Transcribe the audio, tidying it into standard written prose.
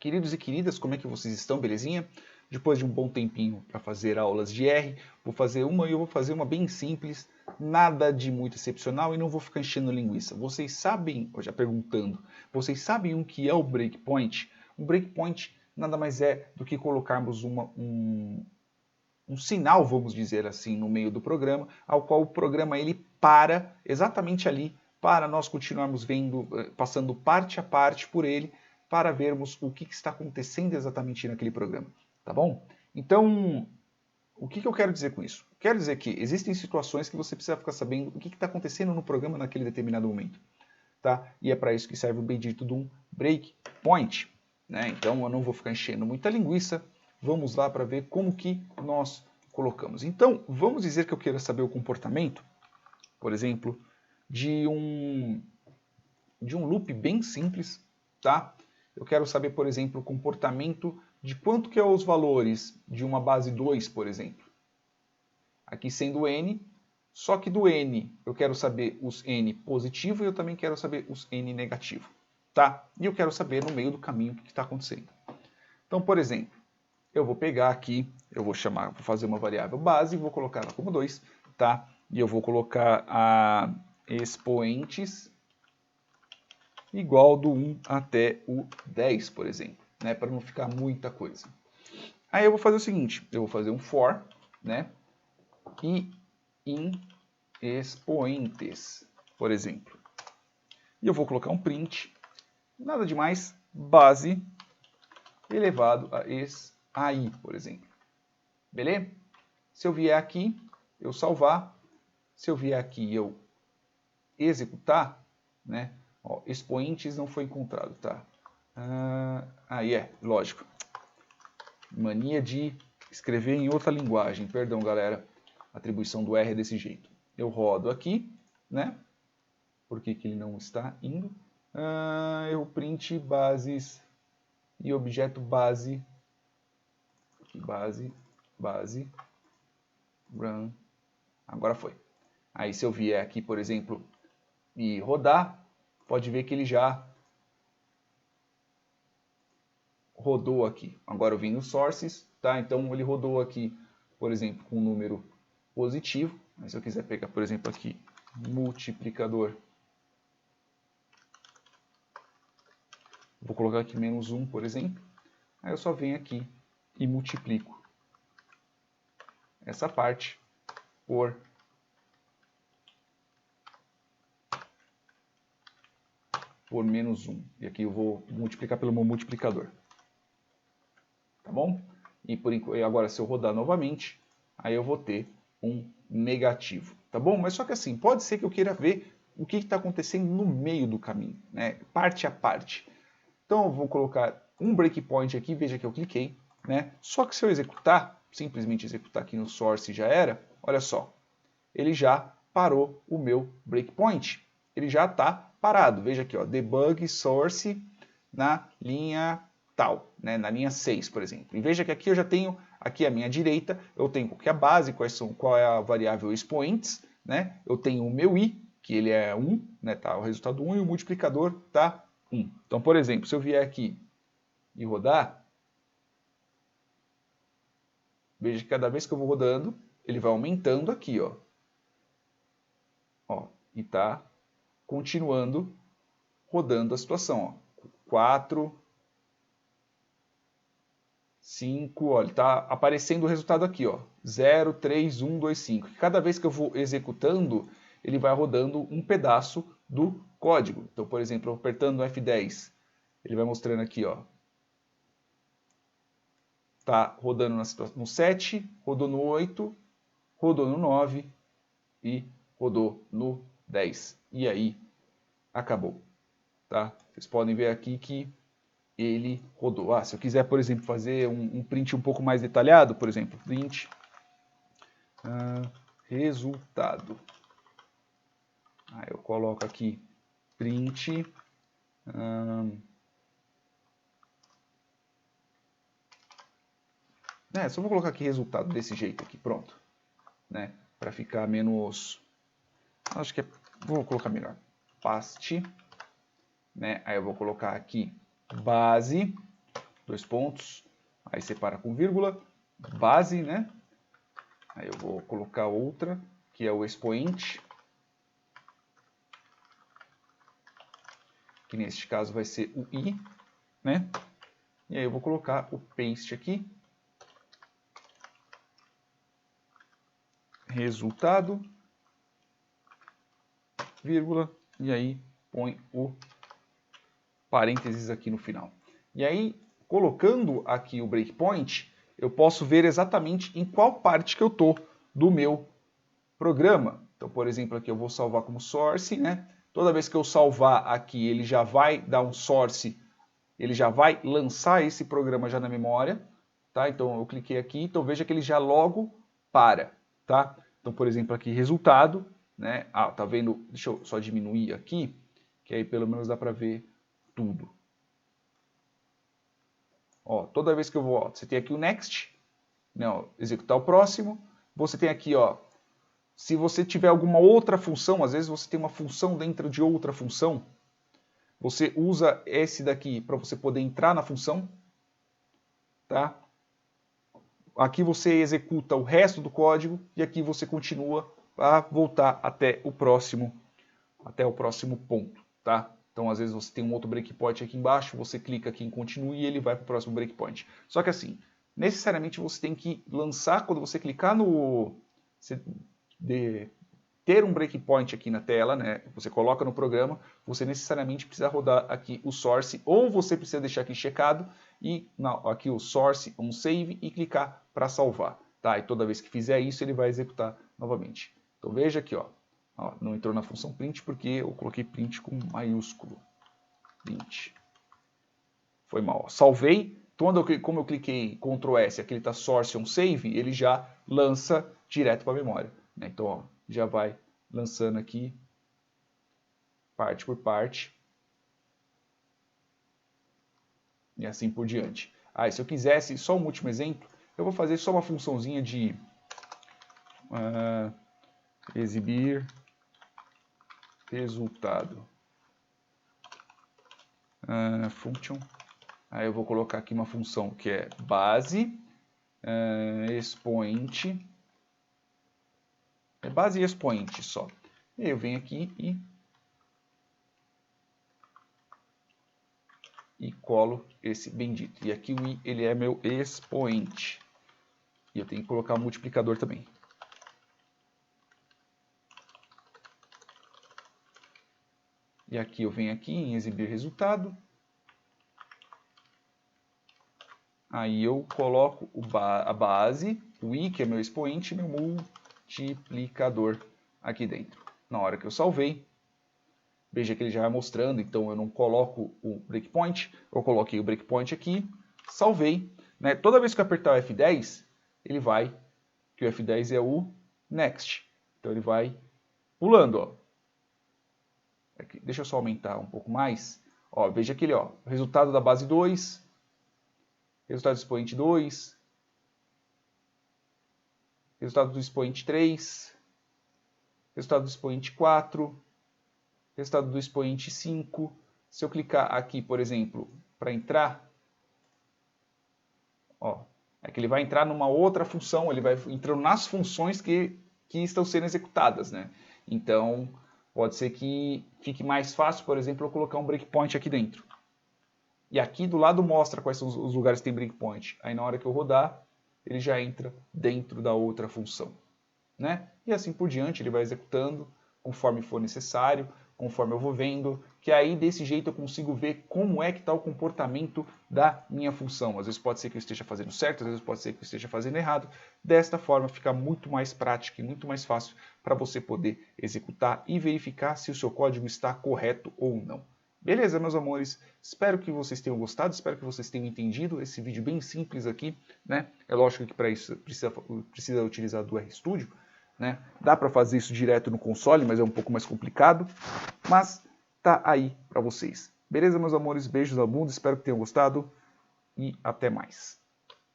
Queridos e queridas, como é que vocês estão, belezinha? Depois de um bom tempinho para fazer aulas de R, vou fazer uma bem simples, nada de muito excepcional e não vou ficar enchendo linguiça. Vocês sabem, já perguntando, vocês sabem o que é o breakpoint? Um breakpoint nada mais é do que colocarmos um sinal, vamos dizer assim, no meio do programa, ao qual o programa ele para exatamente ali para nós continuarmos vendo, passando parte a parte por ele, para vermos o que está acontecendo exatamente naquele programa, tá bom? Então, o que eu quero dizer com isso? Quero dizer que existem situações que você precisa ficar sabendo o que está acontecendo no programa naquele determinado momento, tá? E é para isso que serve o bendito de um breakpoint, né? Então, eu não vou ficar enchendo muita linguiça, vamos lá para ver como que nós colocamos. Então, vamos dizer que eu queira saber o comportamento, por exemplo, de um loop bem simples, tá? Eu quero saber, por exemplo, o comportamento de quanto que é os valores de uma base 2, por exemplo. Aqui sendo n, só que do n eu quero saber os n positivo e eu também quero saber os n negativo, tá? E eu quero saber no meio do caminho o que está acontecendo. Então, por exemplo, eu vou pegar aqui, vou fazer uma variável base e vou colocar ela como 2, tá? E eu vou colocar a expoentes igual do 1 até o 10, por exemplo, né? Para não ficar muita coisa. Aí eu vou fazer o seguinte, eu vou fazer um for, né? E in expoentes, por exemplo. E eu vou colocar um print, nada demais, base elevado a i, por exemplo. Beleza? Se eu vier aqui, eu salvar. Se eu vier aqui e eu executar, né? Ó, expoentes não foi encontrado, tá? Lógico. Mania de escrever em outra linguagem. Perdão, galera. A atribuição do R é desse jeito. Eu rodo aqui, né? Por que ele não está indo? Eu print bases e objeto base. Aqui, base, run. Agora foi. Aí se eu vier aqui, por exemplo, e rodar, pode ver que ele já rodou aqui. Agora eu vim no sources, tá? Então ele rodou aqui, por exemplo, com um número positivo. Mas se eu quiser pegar, por exemplo, aqui, multiplicador, vou colocar aqui menos 1, por exemplo. Aí eu só venho aqui e multiplico essa parte por menos 1. E aqui eu vou multiplicar pelo meu multiplicador. Tá bom? E agora, se eu rodar novamente, aí eu vou ter um negativo. Tá bom? Mas só que assim, pode ser que eu queira ver o que está acontecendo no meio do caminho, né? Parte a parte. Então eu vou colocar um breakpoint aqui, veja que eu cliquei, né? Só que se eu executar, simplesmente executar aqui no source já era, olha só, ele já parou o meu breakpoint. Ele já está parado. Veja aqui, ó, debug source na linha tal, né, na linha 6, por exemplo. E veja que aqui eu já tenho, aqui à minha direita, eu tenho qual é a base, qual é a variável expoentes, né? Eu tenho o meu i, que ele é 1, né, tá, o resultado 1, e o multiplicador tá 1. Então, por exemplo, se eu vier aqui e rodar, veja que cada vez que eu vou rodando, ele vai aumentando aqui, ó. E tá continuando rodando a situação, ó. 4, 5, olha, está aparecendo o resultado aqui, ó, 0, 3, 1, 2, 5. Cada vez que eu vou executando, ele vai rodando um pedaço do código. Então, por exemplo, apertando F10, ele vai mostrando aqui, ó, tá rodando no 7, rodou no 8, rodou no 9 e rodou no 10. E aí, acabou. Tá? Vocês podem ver aqui que ele rodou. Se eu quiser, por exemplo, fazer um print um pouco mais detalhado, por exemplo, print resultado. Aí eu coloco aqui print só vou colocar aqui resultado desse jeito aqui, pronto, né? Para ficar menos, acho que vou colocar melhor, paste, né? Aí eu vou colocar aqui base dois pontos, aí separa com vírgula, base, né? Aí eu vou colocar outra, que é o expoente, que neste caso vai ser o i, né? E aí eu vou colocar o paste aqui, resultado, vírgula, e aí põe o parênteses aqui no final. E aí, colocando aqui o breakpoint, eu posso ver exatamente em qual parte que eu estou do meu programa. Então, por exemplo, aqui eu vou salvar como source, né? Toda vez que eu salvar aqui, ele já vai dar um source, ele já vai lançar esse programa já na memória, tá? Então, eu cliquei aqui, então veja que ele já logo para, tá? Então, por exemplo, aqui resultado, né? Ah, tá vendo? Deixa eu só diminuir aqui, que aí pelo menos dá para ver tudo. Ó, toda vez que eu vou, ó, você tem aqui o next, né, ó, executar o próximo, você tem aqui, ó, se você tiver alguma outra função, às vezes você tem uma função dentro de outra função, você usa esse daqui para você poder entrar na função, tá? Aqui você executa o resto do código e aqui você continua a voltar até o próximo ponto, tá? Então, às vezes você tem um outro breakpoint aqui embaixo, você clica aqui em continue e ele vai para o próximo breakpoint. Só que assim, necessariamente você tem que lançar, quando você clicar no... ter um breakpoint aqui na tela, né? Você coloca no programa, você necessariamente precisa rodar aqui o source, ou você precisa deixar aqui checado, e aqui o source, um save, e clicar para salvar, tá? E toda vez que fizer isso, ele vai executar novamente. Então veja aqui, ó. Ó, não entrou na função print porque eu coloquei print com maiúsculo. Print. Foi mal. Ó. Salvei. Como eu cliquei Ctrl S, aqui ele está source on save, ele já lança direto para a memória. Né? Então, ó, já vai lançando aqui parte por parte. E assim por diante. Ah, e se eu quisesse só um último exemplo, eu vou fazer só uma funçãozinha de exibir resultado. Function. Aí eu vou colocar aqui uma função que é base, expoente. É base e expoente só. E aí eu venho aqui e colo esse bendito. E aqui o i, ele é meu expoente. E eu tenho que colocar o multiplicador também. E aqui eu venho aqui em exibir resultado. Aí eu coloco a base, o i, que é meu expoente, e meu multiplicador aqui dentro. Na hora que eu salvei, veja que ele já vai mostrando, então eu não coloco o breakpoint, eu coloquei o breakpoint aqui, salvei. Né? Toda vez que eu apertar o F10, ele vai, que o F10 é o next. Então ele vai pulando, ó. Aqui, deixa eu só aumentar um pouco mais. Ó, veja aquele, ó, resultado da base 2, resultado do expoente 2, resultado do expoente 3, resultado do expoente 4, resultado do expoente 5. Se eu clicar aqui, por exemplo, para entrar, ó, é que ele vai entrar numa outra função, ele vai entrando nas funções que estão sendo executadas, né? Então, pode ser que fique mais fácil, por exemplo, eu colocar um breakpoint aqui dentro. E aqui do lado mostra quais são os lugares que tem breakpoint. Aí na hora que eu rodar, ele já entra dentro da outra função. Né? E assim por diante, ele vai executando conforme for necessário, conforme eu vou vendo, que aí desse jeito eu consigo ver como é que está o comportamento da minha função. Às vezes pode ser que eu esteja fazendo certo, às vezes pode ser que eu esteja fazendo errado. Desta forma fica muito mais prático e muito mais fácil para você poder executar e verificar se o seu código está correto ou não. Beleza, meus amores? Espero que vocês tenham gostado, espero que vocês tenham entendido esse vídeo bem simples aqui, né? É lógico que para isso precisa utilizar do RStudio, né? Dá para fazer isso direto no console, mas é um pouco mais complicado, mas tá aí para vocês. Beleza, meus amores? Beijos ao mundo, espero que tenham gostado e até mais.